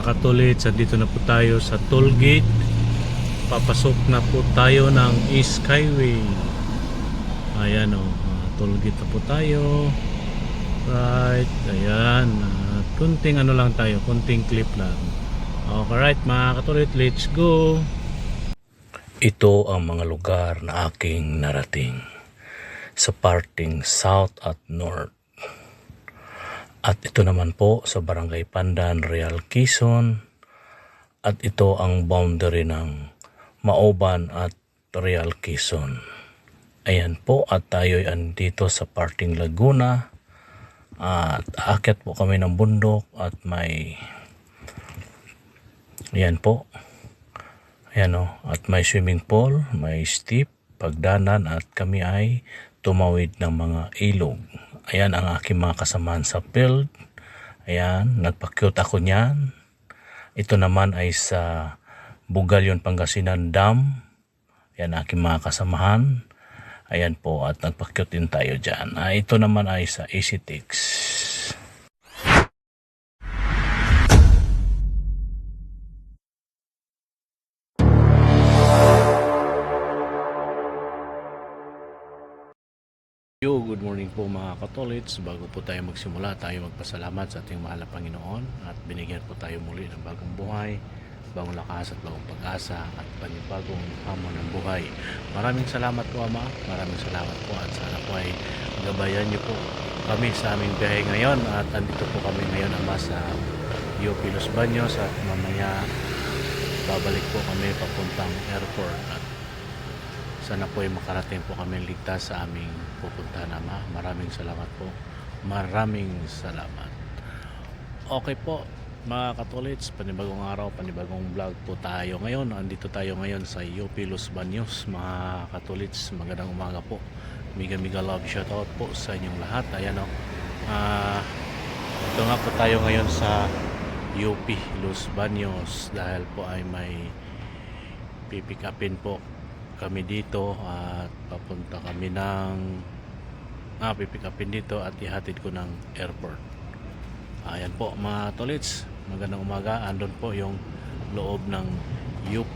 mga katulits, dito na po tayo sa toll gate. Papasok na po tayo ng East Skyway. Ayan o, toll gate na po tayo. Right, ayan. Kunting ano lang tayo, kunting clip lang. Okay, right mga katulits, let's go. Ito ang mga lugar na aking narating sa parting South at North. At ito naman po sa Barangay Pandan, Real Quezon. At ito ang boundary ng Maoban at Real Quezon. Ayan po, at tayo ay andito sa parting Laguna. At aakyat po kami ng bundok at may ayan po. Ayan o, at may swimming pool, may steep, pagdanan at kami ay tumawid ng mga ilog. Ayan ang aking mga kasamahan sa field. Ayan, nagpa-cute ako niyan. Ito naman ay sa Bugalyon, Pangasinan Dam. Ayan aking mga kasamahan. Ayan po, at nagpa-cute din tayo dyan. Ito naman ay sa EasyTix. Yo, good morning po mga katolits. Bago po tayo magsimula, tayo magpasalamat sa ating mahal na Panginoon at binigyan po tayo muli ng bagong buhay, bagong lakas at bagong pag-asa at panibagong hamon ng buhay. Maraming salamat po Ama, maraming salamat po at sana po ay gabayan niyo po kami sa aming biyahe ngayon at andito po kami ngayon Ama sa UP Los Baños at mamaya babalik po kami papuntang airport at sana po ay makarating po kami ligtas sa aming pupuntahan Ama. Maraming salamat po. Maraming salamat. Okay po mga katolits, panibagong araw, panibagong vlog po tayo ngayon. Andito tayo ngayon sa UP Los Baños mga katolits. Magandang umaga po. Miga love shoutout po sa inyong lahat. Ayan o. Ito nga po tayo ngayon sa UP Los Baños dahil po ay may pipick upin po kami dito at papunta kami ng pipick upin dito at ihatid ko ng airport. Ayan po mga tolits, magandang umaga. Andun po yung loob ng UP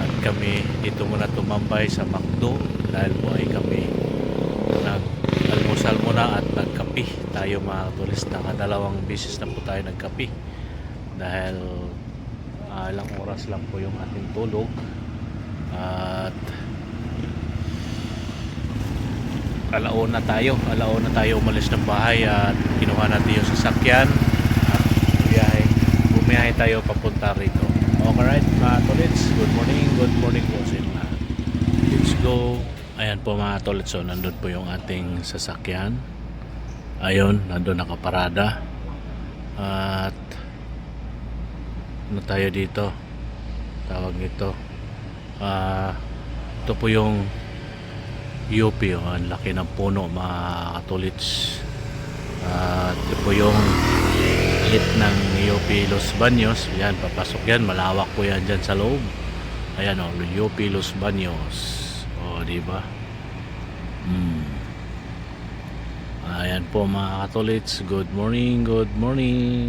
at kami dito muna tumambay sa McDo dahil po ay kami nag-almusal muna at nagkapi tayo mga tolits. Nakadalawang beses na po tayo nagkapi dahil ilang oras lang po yung ating tulog at alauna tayo umalis ng bahay at kinuha natin yung sasakyan at bumiyahe tayo papunta rito. Alright mga tolits, good morning po sa inyo lahat. Let's go. Ayan po mga tolits, so nandun po yung ating sasakyan. Ayun, nandun nakaparada at ano tayo dito tawag nito, ito po yung UP, ang laki ng puno mga katolits. Ito po yung gate ng UP Los Baños. Yan, papasok yan, malawak po yan dyan sa loob. Ayan o, UP Los Baños. O, diba? Ayan po mga katolits, good morning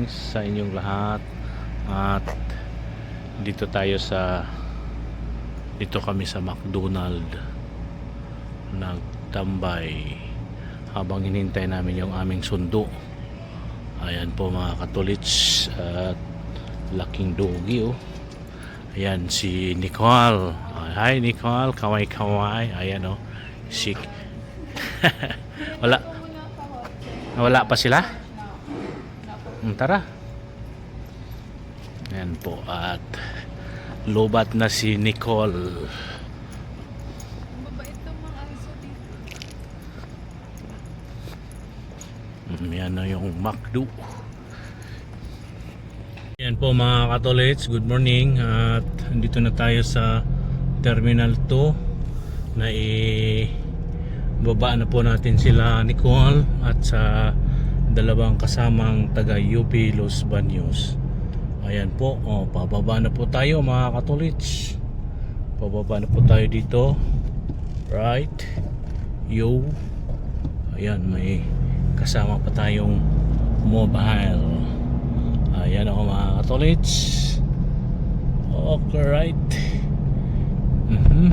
sa inyong lahat. At dito kami sa McDonald nagtambay habang hinintay namin yung aming sundo. Ayan po mga katolits, at laking dogi oh. Ayan si Nicole. Hi Nicole, kaway. Ayan oh, sick. wala pa sila. Tara. Ayan po, at lobat na si Nicole. Yan na yung McDo. Yan po mga katolits, good morning. At andito na tayo sa Terminal 2 na ibaba na po natin sila Nicole at sa dalawang kasamang taga UP Los Baños. Ayan po, pababa na po tayo mga katolits. Pababa na po tayo dito. Right. Yo. Ayan, may kasama pa tayong mobile. Ayan ako mga katolits. Okay, right. Mhm.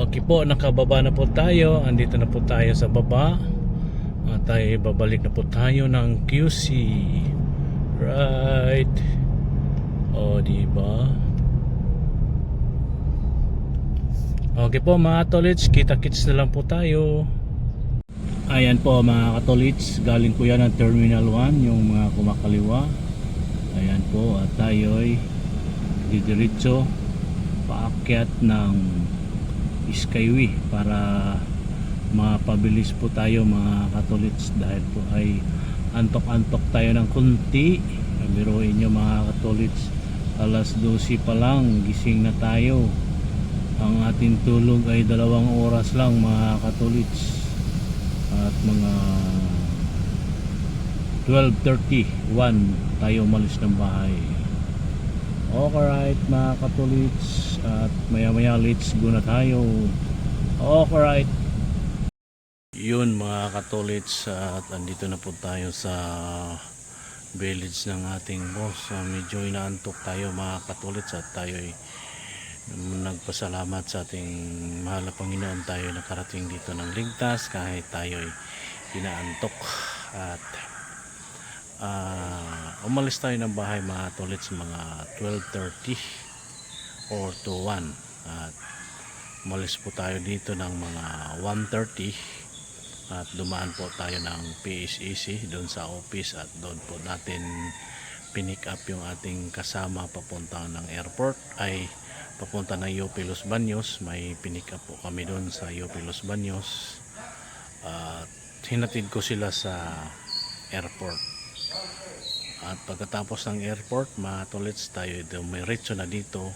Okay po, nakababa na po tayo. Andito na po tayo sa baba. At tayo babalik na po tayo ng QC. Right. O, diba? Okay po mga katolits, kita-kits na lang po tayo. Ayan po mga katolits, galing po yan ng Terminal 1, yung mga kumakaliwa. Ayan po, at tayo ay didiretso paakyat ng Skyway para mapabilis po tayo mga katolits, dahil po ay antok-antok tayo ng kunti. Biruin nyo mga katolits, alas 12 pa lang gising na tayo. Ang ating tulog ay 2 oras lang mga katolits, at mga 12:31 tayo umalis ng bahay. Alright mga katolits, at maya maya let's go na tayo. Alright. Yun mga katolits, at andito na po tayo sa village ng ating boss. Medyo inaantok tayo mga katolits, at tayo ay nagpasalamat sa ating mahal na Panginoon, tayo nakarating dito ng ligtas kahit tayo ay inaantok. At umalis tayo ng bahay mga katolits mga 12:30 or to 1, at umalis po tayo dito ng mga 1:30, at dumaan po tayo ng PSEC doon sa office, at doon po natin pinick up yung ating kasama papunta ng airport, ay papunta ng UP Los Baños. May pinick up po kami doon sa UP Los Baños, at hinatid ko sila sa airport. At pagkatapos ng airport mga katolits, tayo dumiretso na dito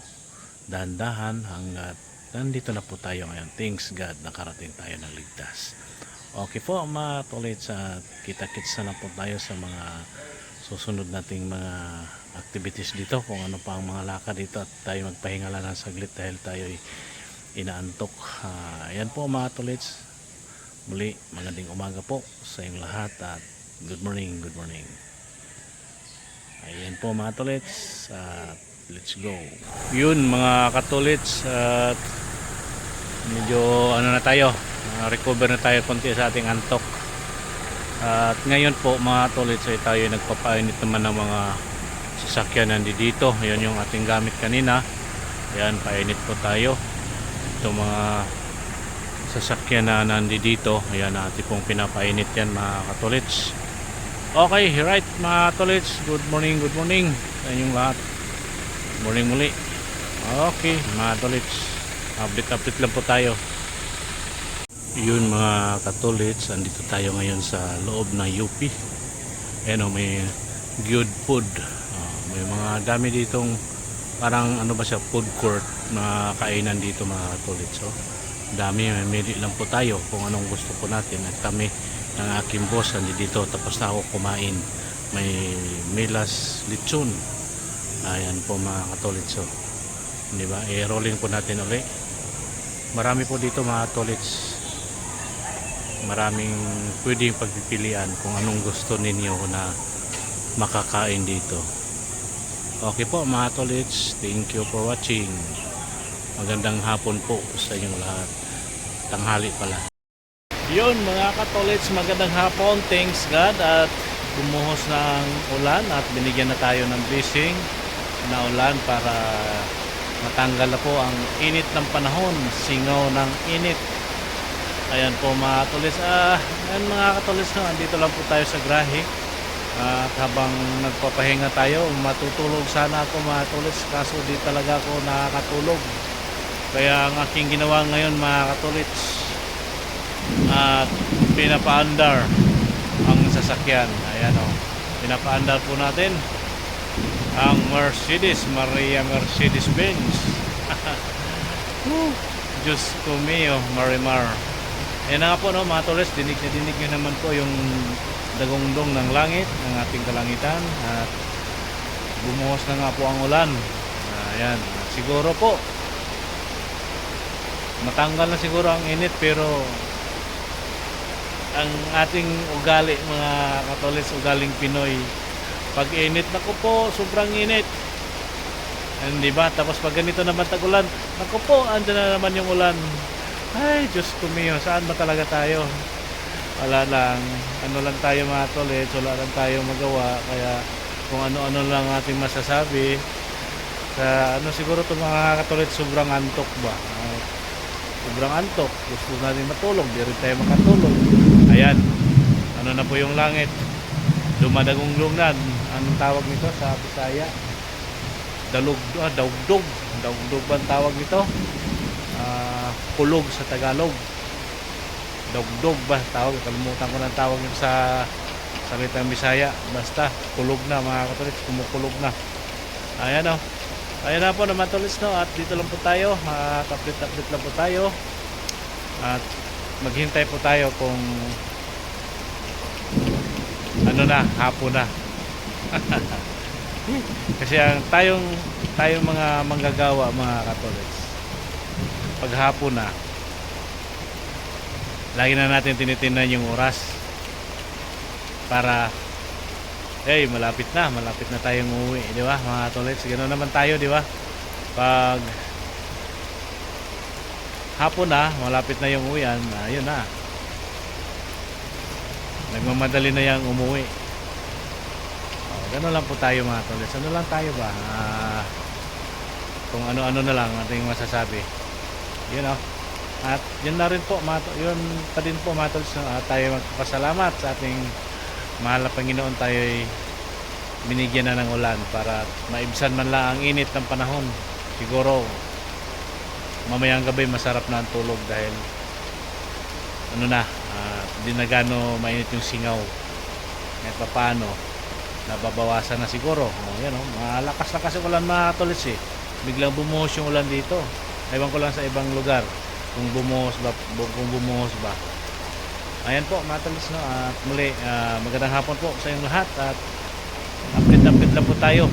dahan-dahan hanggat nandito na po tayo ngayon. Thanks God, nakarating tayo ng ligtas. Okay po mga katolits, at kita-kits na po tayo sa mga susunod nating mga activities dito, kung ano pa ang mga lakad dito, at tayo magpahinga lang ng saglit dahil tayo ay inaantok. Ayan po mga katolits, muli magandang umaga po sa inyong lahat, at good morning, good morning. Ayan po mga katolits, at let's go. Yun mga katolits, at medyo ano na tayo, recover na tayo konti sa ating antok. At ngayon po mga katolits ay tayo nagpapainit naman ng mga sasakyan nandito. Yan yung ating gamit kanina. Yan, painit po tayo. Ito mga sasakyan na nandito. Ayan, natin pong pinapainit yan mga katolits. Okay, right mga katolits, good morning sa inyong lahat. Good morning muli. Okay mga katolits, update lang po tayo. Yun mga katolits, andito tayo ngayon sa loob ng UP. Ayan o, may good food. May mga dami ditong parang ano ba siya, food court na kainan dito mga katolits. So, dami, mamili lang po tayo kung anong gusto po natin. At kami ng aking boss andito, tapos na ako kumain. May melas lechon. Ayan po mga katolits. So, diba, i-rolling po natin ulit. Marami po dito mga katolits. Maraming pwedeng pagpipilian kung anong gusto ninyo na makakain dito. Okay po mga katolits, thank you for watching. Magandang hapon po sa inyong lahat. Tanghali pala. Yun mga katolits, magandang hapon, thanks God, at bumuhos ng ulan at binigyan na tayo ng blessing na ulan para matanggal na po ang init ng panahon, singaw ng init. Ayan po mga katolits, ayan mga katolits, no, andito lang po tayo sa grahe. At habang nagpapahinga tayo, matutulog sana ako mga katolits, kaso di talaga ako nakakatulog. Kaya ang aking ginawa ngayon mga katolits, at pinapaandar ang sasakyan. Ayan o, pinapaandar po natin ang Mercedes, Maria Mercedes-Benz. Diyos ko mio, Marimar. Ayan na nga po no, mga katolits, dinig na dinig nyo naman po yung dagongdong ng langit, ng ating kalangitan, at bumuhos na nga po ang ulan. Ayan, siguro po matanggal na siguro ang init, pero ang ating ugali mga Katolits, ugaling Pinoy. Pag init, naku po, sobrang init. Hindi ba? Tapos pag ganito naman tag-ulan, naku po, andyan na naman yung ulan. Ay, Diyos ko mio, saan ba talaga tayo? Wala lang. Ano lang tayo mga Katolits, wala lang tayo magawa. Kaya kung ano-ano lang ating masasabi. Sa ano siguro to mga Katolits, sobrang antok ba? Sobrang antok. Gusto natin matulog, di rin tayo makatulog. Ayan. Ano na po yung langit? Dumadagong-lungnan. Anong tawag nito sa Bisaya? Daugdog. Daugdog ba ang tawag nito? Kulog sa Tagalog. Daugdog ba tawag? Kalimutan ko ng tawag nito sa salitang Bisaya. Basta, kulog na mga Katolits. Kumukulog na. Ayan o. Ayan na po naman Katolits, no? At dito lang po tayo. Update lang po tayo. At maghintay po tayo kung ano na, hapon na. Kasi ang tayong mga manggagawa mga Katolits, pag hapon na, lagi na natin tinitingnan yung oras para malapit na tayong uuwi, di ba mga Katolits? Ganoon naman tayo, di ba? Pag hapon na, malapit na yung uwian, ayun na, nagmamadali na yung umuwi. Gano'n lang po tayo mga Katolits. Ano lang tayo ba? Kung ano-ano na lang ating masasabi. Yun o. At yun na rin po, yun pa din po mga Katolits, tayo magpapasalamat sa ating mahal na Panginoon. Tayo'y binigyan na ng ulan para maibsan man lang ang init ng panahon. Siguro mamayang gabi masarap na ang tulog dahil ano na, hindi na gano mainit yung singaw. Kahit pa paano, nababawasan na siguro. Yan malakas-lakas yung ulan mga Katolits eh. Biglang bumuhos yung ulan dito. Ewan ko lang sa ibang lugar kung bumuhos ba. Ayan po mga Katolits, no? At muli, magandang hapon po sa inyong lahat. At update lang po tayo.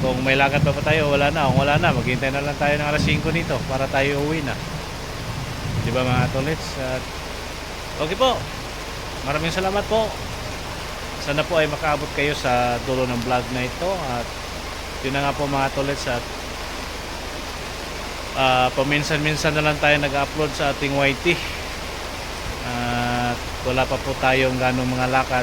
Kung may lakad pa tayo, wala na. Kung wala na, maghintay na lang tayo ng alas 5 nito para tayo uwi na. Diba mga Katolits? At okay po, maraming salamat po. Sana po ay makaabot kayo sa dulo ng vlog na ito. At yun na nga po mga Katolits. At paminsan-minsan na lang tayo nag-upload sa ating YT. At wala pa po tayong ganong mga lakad.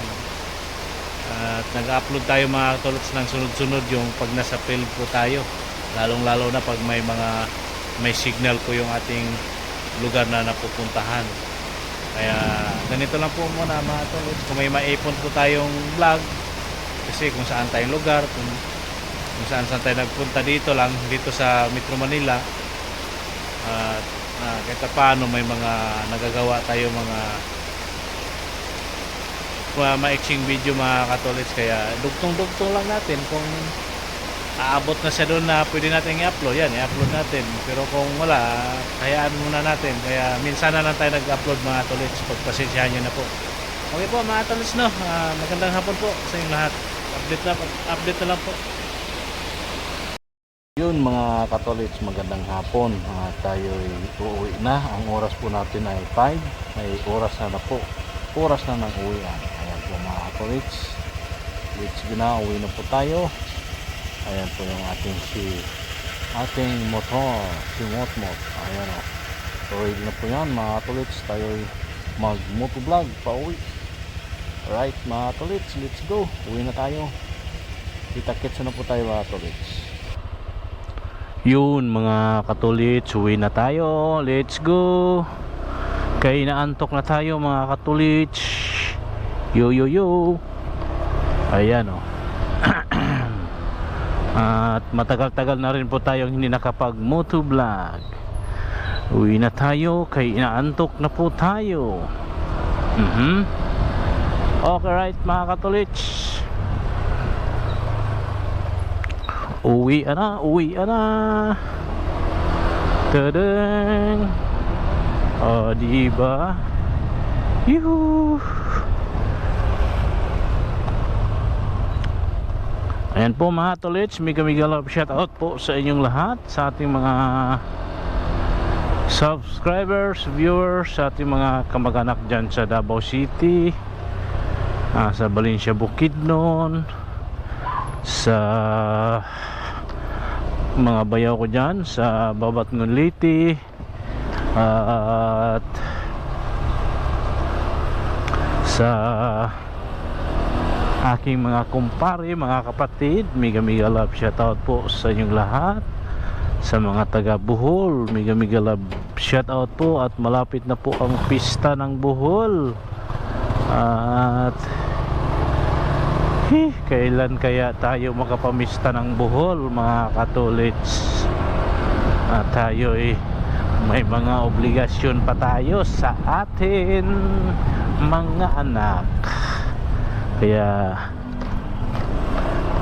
At nag-upload tayo mga Katolits ng sunod-sunod yung pag nasa field po tayo. Lalong-lalo na pag may signal po yung ating lugar na napupuntahan. Kaya ganito lang po muna mga Katolits. Kung may maipon po tayong vlog, kasi kung saan tayong lugar, kung saan tayo nagpunta dito sa Metro Manila, at kahit paano may mga nagagawa tayo mga maiksing video mga Katolits. Kaya dugtong-dugtong lang natin. Kung aabot na siya doon na pwede natin i-upload, yan, i-upload natin. Pero kung wala, hayaan muna natin. Kaya minsan na lang tayo nag-upload mga Katolits. Pagpasensyahan nyo na po. Okay po mga Katolits, no? Magandang hapon po sa inyong lahat. Update na lang po. Yun mga Katolits, magandang hapon. Tayo'y uuwi na. Ang oras po natin ay 5. May oras na po. Oras na ng uwian. Ayan po mga Katolits. Let's go na. Uwi na po tayo. Ayan po yung ating motor, si Motmot. Ayan o. So ready na po yan mga Katolits. Tayo'y mag-motovlog pa uwi. Alright mga Katolits, let's go. Uwi na tayo. Kita-kits na po tayo mga Katolits. Yun mga Katolits, uwi na tayo. Let's go. Kaya inaantok na tayo mga Katolits. Yo. Ayan o. At matagal-tagal na rin po tayong hindi nakapag-motovlog. Uwi na tayo, kaya inaantok na po tayo. Okay right mga Katolits. Uwi na. Tadang. Diba? Yuhu. Ayan po mga Katolits, mega love shout out po sa inyong lahat, sa ating mga subscribers, viewers, sa ating mga kamag-anak dyan sa Davao City, sa Valencia Bukidnon, sa mga bayaw ko dyan sa Babatngon Liti, at sa aking mga kumpare, mga kapatid, mega love shoutout po sa inyong lahat. Sa mga taga Bohol, mega love shoutout po, at malapit na po ang pista ng Bohol. At kailan kaya tayo makapamista ng Bohol, mga katolits? At tayo may mga obligasyon pa tayo sa atin mga anak. Kaya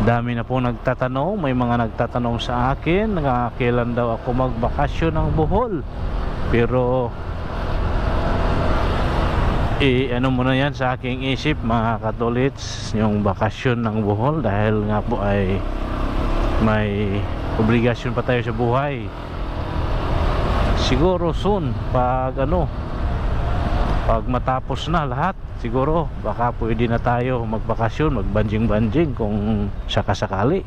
dami na po nagtatanong, may mga nagtatanong sa akin kailan daw ako magbakasyon ng Bohol. Pero ano muna yan sa aking isip, mga katolits, yung bakasyon ng Bohol, dahil nga po ay may obligasyon pa tayo sa buhay. Siguro soon, pag matapos na lahat, siguro baka pwede na tayo magbakasyon, magbanjing-banjing kung sakasakali.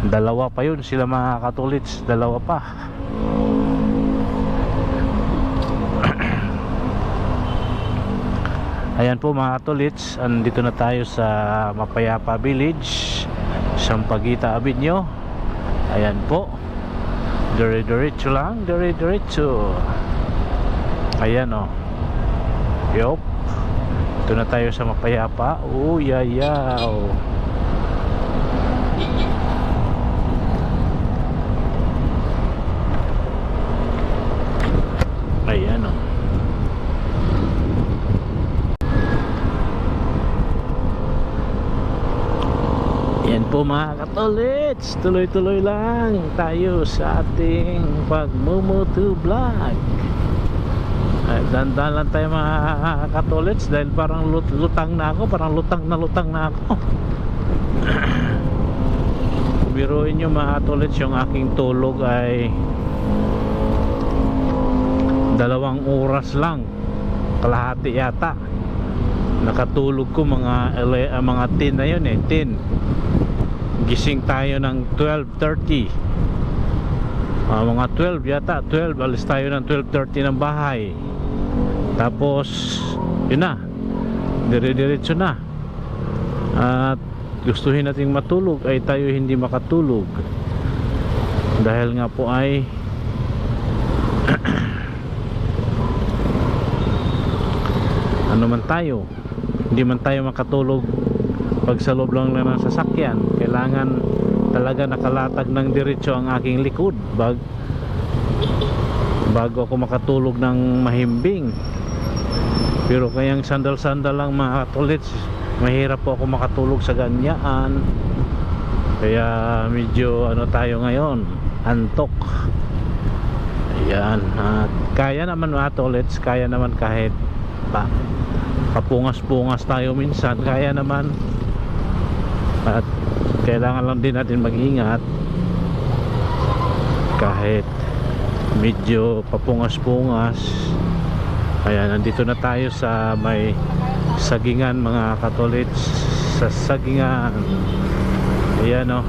Dalawa pa yun sila, mga katolits, dalawa pa. Ayan po, mga katolits, andito na tayo sa Mapayapa Village, Sampaguita Avenue. Ayan po, dire-diretso lang, dire-diretso. Ayan o. Yup. Ito na tayo sa Mapayapa. Oh, yayaw. Ayan o. Ayan po, mga katolits, tuloy-tuloy lang tayo sa ating pagmumoto vlog. Dandan lang tayo, mga katolits, dahil parang lutang na ako, parang lutang na ako. Biruin nyo, mga katolits, yung aking tulog ay 2 oras lang, kalahati yata. Nakatulog ko mga 10 na yun 10. Gising tayo ng 12:30. Mga 12 yata, 12, alis tayo ng 12:30 ng bahay. Tapos yun na, dire-diretso na. At gustuhin nating matulog ay tayo hindi makatulog, dahil nga po ay ano man tayo, hindi man tayo makatulog pag sa loob lang ng sasakyan. Kailangan talaga nakalatag ng diretso ang aking likod bago ako makatulog ng mahimbing. Pero kayang sandal-sandal lang, mga katolits, mahirap po ako makatulog sa ganyan. Kaya medyo tayo ngayon, antok. Ayan. At kaya naman, mga katolits, kaya naman kahit papungas-pungas tayo minsan, kaya naman. At kailangan lang din natin mag-ingat kahit medyo papungas-pungas. Ayan, nandito na tayo sa may sagingan, mga katolits, sa sagingan. Ayan o.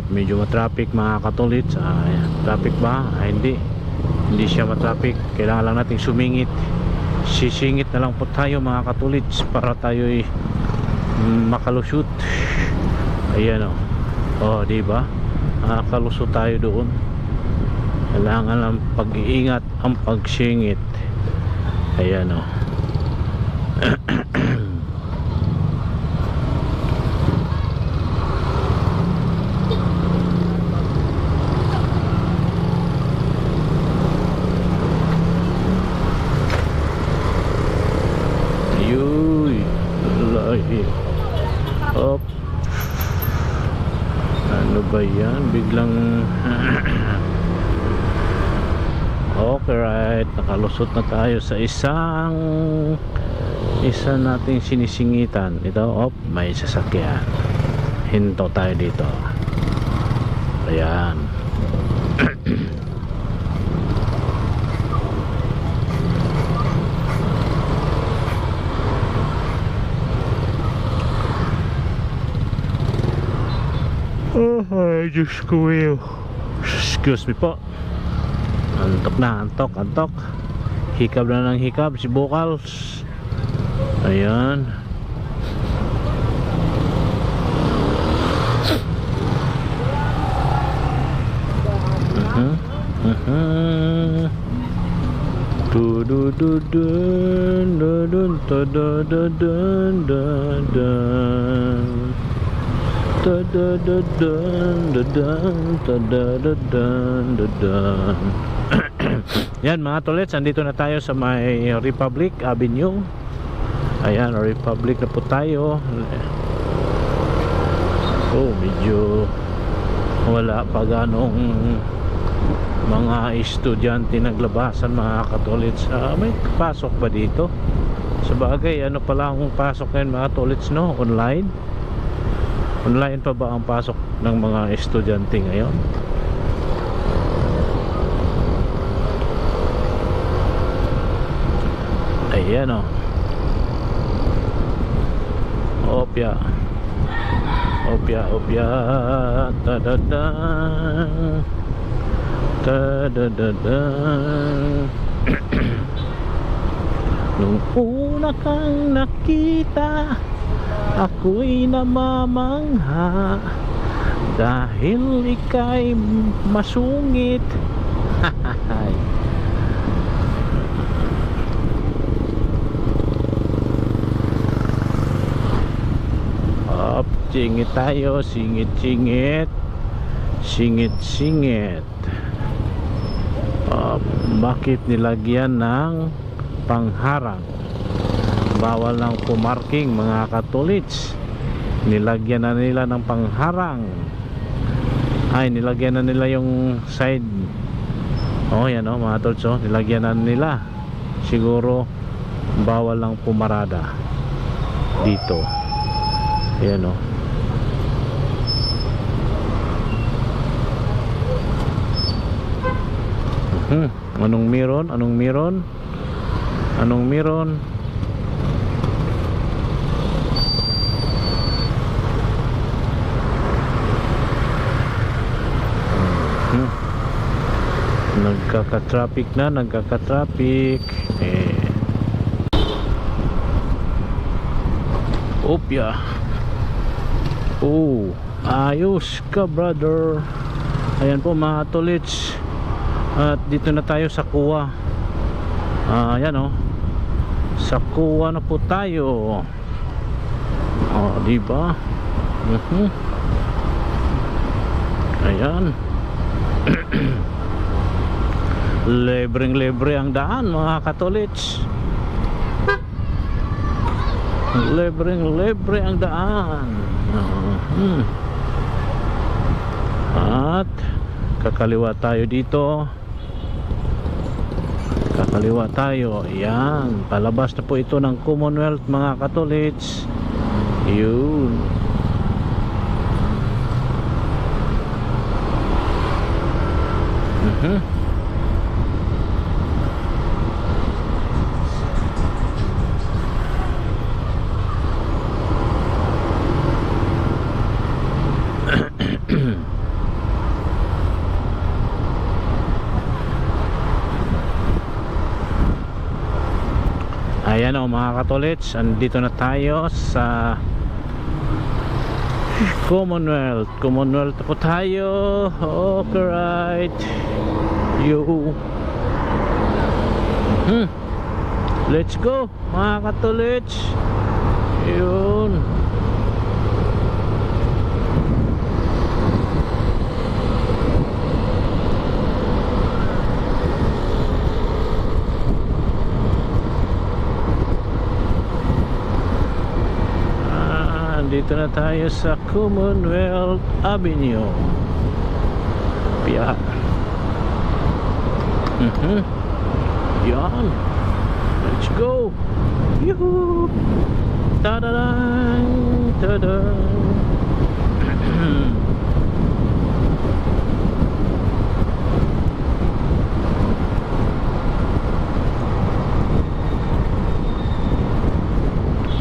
Medyo matraffic, mga katolits. Traffic ba? Hindi siya matraffic. Kailangan lang nating sumingit. Sisingit na lang po tayo, mga katolits, para tayo makalusot. Ayan o. Diba? Makalusot tayo doon. Kailangan lang pag-iingat ang pagsingit. Ayan o. Op. Ano ba yan? Biglang okay, right. Nakalusot na tayo sa isa nating sinisingitan. Ito, op, may sasakyan. Hinto tayo dito. Ayan. Oh, ay, Diyos ko, excuse me po. Antok na, antok. Hikab na ng hikab si Bukals. Ayan. Du du du dun dun dun dun dun dun dun dun. Da da da dun da dun da da da dun da dun. Yan mga tolets, andito na tayo sa may Republic Avenue. Ayan, Republic na po tayo. Oh, medyo wala pa ganong mga estudyante naglabasan mga katolets. May pasok ba dito? Sabagay, ano pala ang pasok ngayon mga tolets, no? Online? Online pa ba ang pasok ng mga estudyante ngayon? Ayan o. Opya. Ta-da-da. Ta-da-da-da. Nung una kang nakita, ako'y namamangha dahil ika'y masungit. Up, singit tayo, singit. Bakit nilagyan ng pangharang? Bawal lang pumarking mga katolits. Nilagyan na nila ng pangharang. Ay, nilagyan na nila yung side. Oh, yan o mga tolits, oh. Nilagyan na nila. Siguro bawal lang pumarada dito. Yan o. Anong meron? Nagkaka-traffic Opya. Oh, ayos ka brother. Ayan po mga tolits. At dito na tayo sa Kuwa. Ayan o. Sa Kuwa na po tayo. Diba? Ayan. Libreng-libre ang daan mga katolits. Libreng-libre ang daan. At kakaliwa tayo dito. Ayan, palabas na po ito ng Commonwealth mga katolits. Yun. Ayan o mga katolits, andito na tayo sa Commonwealth na po tayo. Okay, right. Let's go mga katolits. Yun. Dito na tayo sa Commonwealth Avenue. Piya. Yan. Let's go. Yuhu. Ta-da-dang. Ta-da.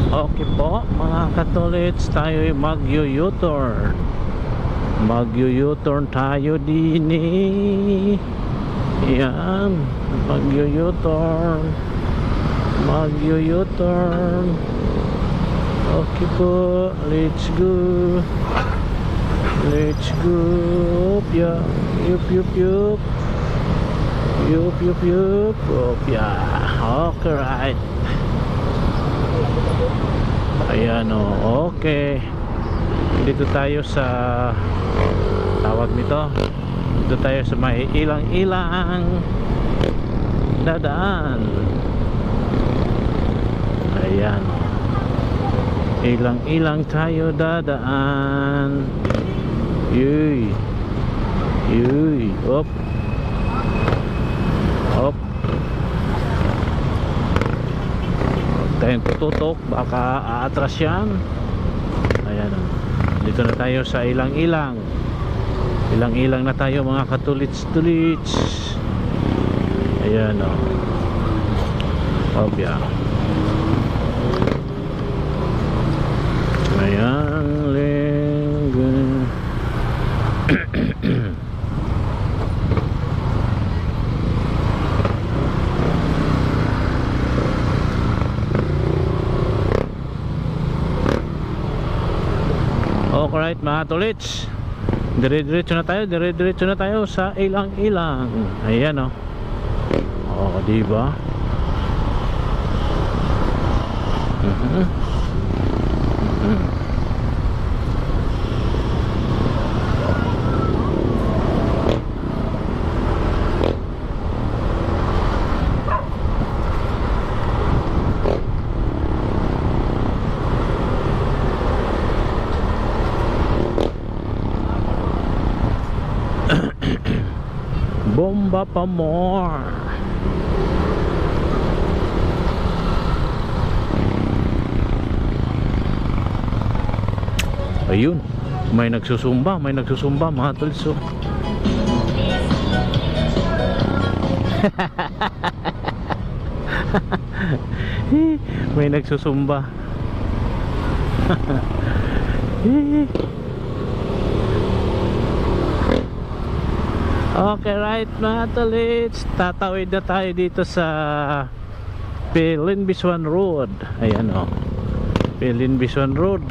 Okay po mga katolits, tayo'y mag-U-turn. Mag-U-turn tayo din eh. Yan, mag-U-turn. Mag-U-turn. Okay po, let's go. Let's go. Yeah. Yup, yup, yup. Yup, yup, yup. Yup, yeah. Okay, right. Ayan o, okay. Dito tayo sa tawag nito. Dito tayo sa may ilang-ilang dadaan. Ayan. Ilang-ilang tayo dadaan. Yuy. Yuy. Op. Op. Tayong tututok, baka aatras yan. Ayan o. Dito na tayo sa ilang-ilang. Ilang-ilang na tayo mga katulits-tulits. Ayan o. Obya. Ayan linggo. Alright mga tolits, dire-diretso na tayo sa ilang-ilang. Ayan o. Oh, diba? Bomba pa more. Ayun, may nagsusumba mga tulso. May nagsusumba. Okay, right mga tolits, tatawid na tayo dito sa Pilin Bisuan Road. Ayan o, Pilin Bisuan Road.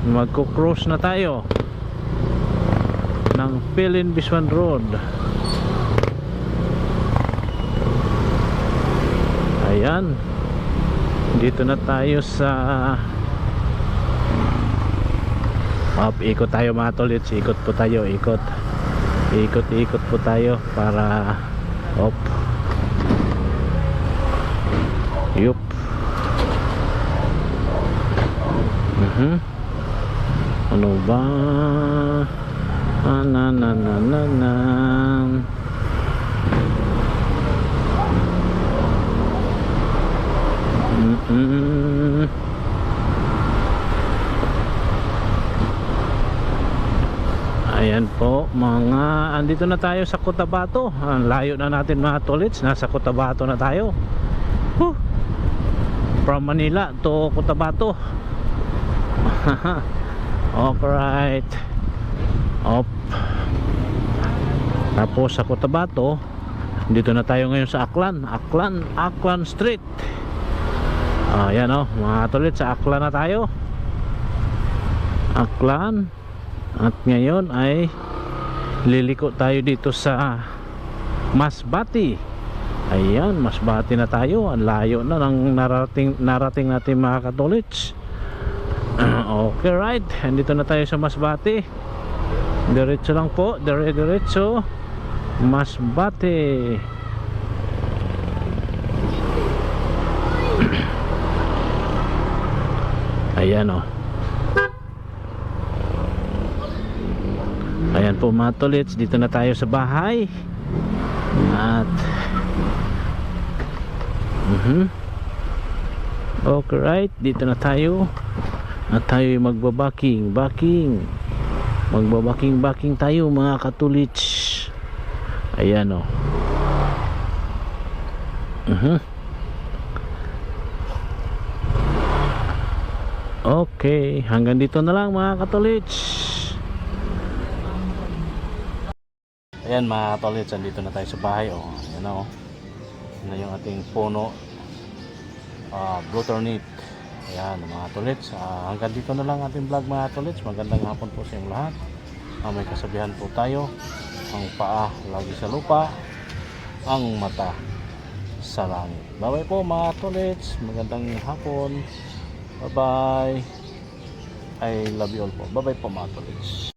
Magko-cross na tayo ng Pilin Bisuan Road. Ayan, dito na tayo sa ikot tayo mga tolits. Ikot po tayo, ikot po tayo para yup. Ano ba? Ayan po mga, andito na tayo sa Cotabato. Ang layo na natin mga tolits, nasa Cotabato na tayo. From Manila to Cotabato. Alright. Tapos sa Cotabato, dito na tayo ngayon sa Aklan Street. Ayan o mga tolits, sa Aklan na tayo. Aklan. At ngayon ay liliko tayo dito sa Masbate. Ayan, Masbate na tayo. Ang layo na ng narating natin mga katolits. Okay, right. Andito na tayo sa Masbate. Diretso lang po, diretso Masbate. Ayan o. Ayan po mga tolits, dito na tayo sa bahay. At okay, right, dito na tayo. At tayo magbabaking magbabaking tayo mga katulits. Ayan o. Okay, hanggang dito na lang mga katolits. Ayan mga katolits, andito na tayo sa bahay. Ayan na na yung ating puno, blue turnip. Ayan mga tolits, hanggang dito na lang ating vlog mga tolits. Magandang hapon po sa inyong lahat. May kasabihan po tayo, ang paa lagi sa lupa, ang mata sa langit. Bye bye po mga tolits, magandang hapon. Bye bye, I love you all po. Bye bye po mga tolits.